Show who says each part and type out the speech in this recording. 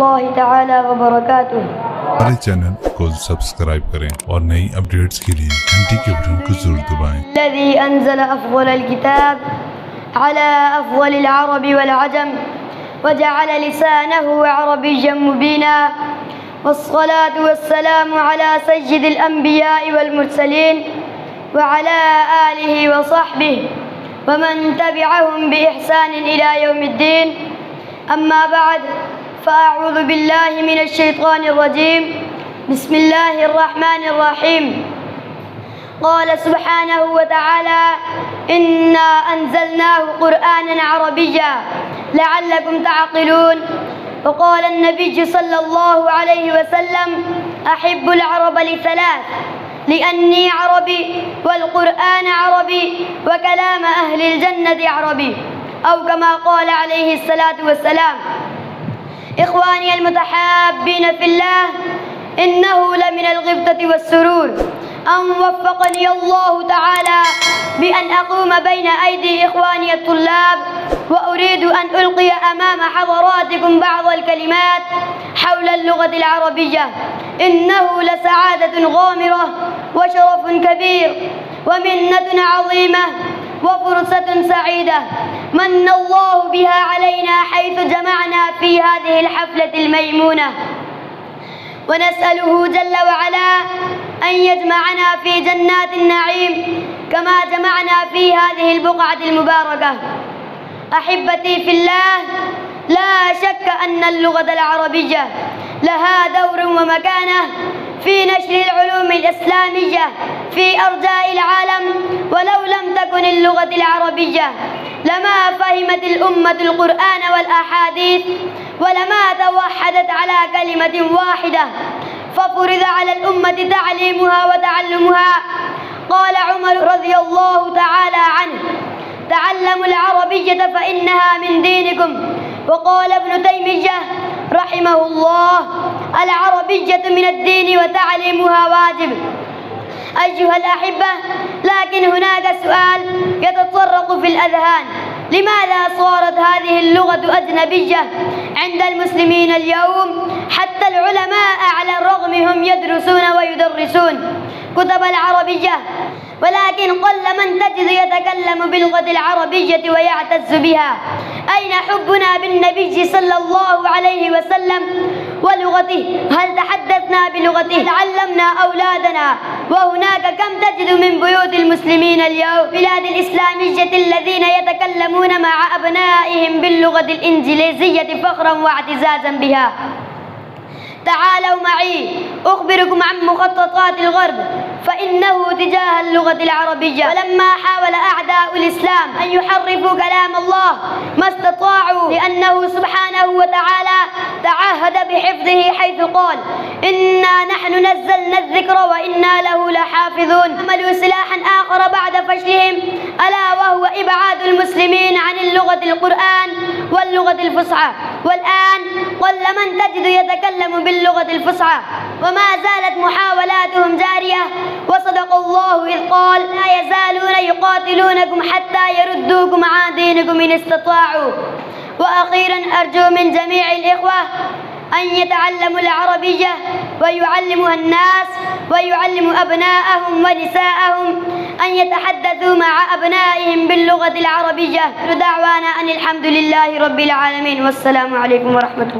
Speaker 1: الله تعالى وبركاته।
Speaker 2: हमारे चैनल को सब्सक्राइब करें और नई अपडेट्स के लिए घंटी के बटन को जरूर दबाएं।
Speaker 1: الذي أنزل أفضل الكتاب على أفضل العرب والعجم وجعل لسانه عربيا مبينا، والصلاة والسلام على سيد الأنبياء والمرسلين وعلى آله وصحبه ومن تبعهم بإحسان إلى يوم الدين. أما بعد، فأعوذ بالله من الشيطان الرجيم. بسم الله الرحمن الرحيم. قال سبحانه وتعالى: إنا أنزلناه قرآنا عربيا لعلكم تعقلون. وقال النبي صلى الله عليه وسلم: أحب العرب لثلاث: لأني عربي والقرآن عربي وكلام أهل الجنة عربي، أو كما قال عليه الصلاة والسلام. إخواني المتحابين في الله، إنه لمن الغبطة والسرور أن وفقني الله تعالى بأن أقوم بين أيدي إخواني الطلاب، وأريد أن ألقي أمام حضراتكم بعض الكلمات حول اللغة العربية. إنه لسعادة غامرة وشرف كبير ومنة عظيمة وفرصة سعيدة من الله بها علينا حيث جمعنا في هذه الحفلة الميمونة، ونسأله جل وعلا أن يجمعنا في جنات النعيم كما جمعنا في هذه البقعة المباركة. أحبتي في الله، لا شك أن اللغة العربية لها دور ومكانة في نشر العلوم الإسلامية في أرجاء العالم، ولو لم تكن اللغة العربية لما فهمت الأمة القرآن والأحاديث ولما توحدت على كلمة واحدة، ففرض على الأمة تعليمها وتعلمها. قال عمر رضي الله تعالى عنه: تعلموا العربية فإنها من دينكم. وقال ابن تيمية رحمه الله: العربية من الدين وتعليمها واجب. أيها الأحبة، لكن هناك سؤال يتطرق في الأذهان: لماذا صارت هذه اللغة أجنبية عند المسلمين اليوم؟ حتى العلماء على الرغم هم يدرسون ويدرسون كتب العربية، ولكن قل من تجد يتكلم باللغة العربية ويعتز بها. أين حبنا بالنبي صلى الله عليه وسلم ولغته؟ هل تحدثنا بلغته؟ هل علمنا أولادنا؟ وهناك كم تجد من بيوت المسلمين اليوم بلاد الإسلامية الذين يتكلمون مع أبنائهم باللغة الإنجليزية فخرا واعتزازا بها. تعالوا معي أخبركم عن مخططات الغرب فإنه تجاه اللغة العربية. ولما حاول أعداء الإسلام أن يحرفوا كلام الله ما استطاعوا، لأنه سبحانه وتعالى تعهد بحفظه حيث قال: إنا نحن نزلنا الذكر وإنا له لحافظون. عملوا سلاحا آخر بعد فشلهم، ألا وهو إبعاد المسلمين عن اللغة القرآن واللغة الفصحى. والآن قل من تجد يتكلم باللغة الفصحى، وما زالت محاولاتهم جارية. وصدق الله إذ قال: لا يزالون يقاتلونكم حتى يردوكم عن دينكم إن استطاعوا. وأخيرا أرجو من جميع الإخوة أن يتعلموا العربية ويعلموها الناس ويعلموا أبناءهم ونساءهم أن يتحدثوا مع أبنائهم باللغة العربية. دعوانا أن الحمد لله رب العالمين، والسلام عليكم ورحمة الله.